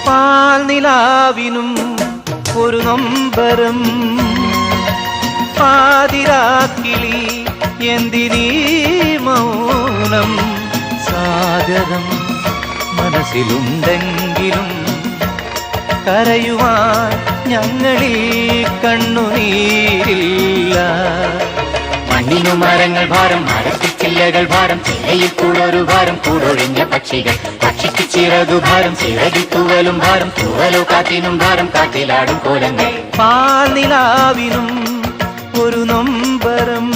പാൽനിലാവിനും ഒരു നൊമ്പരം പാതിരാക്കിളി എന്തിനീ മൗനം സാഗരം മനസ്സിലുണ്ടെങ്കിലും കരയുവാൻ ഞങ്ങളിൽ കണ്ണുനീരില്ല. മണ്ണിനു മരങ്ങൾ ഭാരം, മരത്തിച്ചില്ലകൾ ഭാരം, ചില്ലയിൽ കൂടൊരു ഭാരം, കൂടൊഴിഞ്ഞ പക്ഷികൾ, പക്ഷിക്ക് ചിറകു ഭാരം, ചിറകിൽ തൂവലും ഭാരം, തൂവലോ കാറ്റിനും ഭാരം, കാറ്റിലാടും കോലങ്ങൾ. പാൽനിലാവിനും ഒരു നൊമ്പരം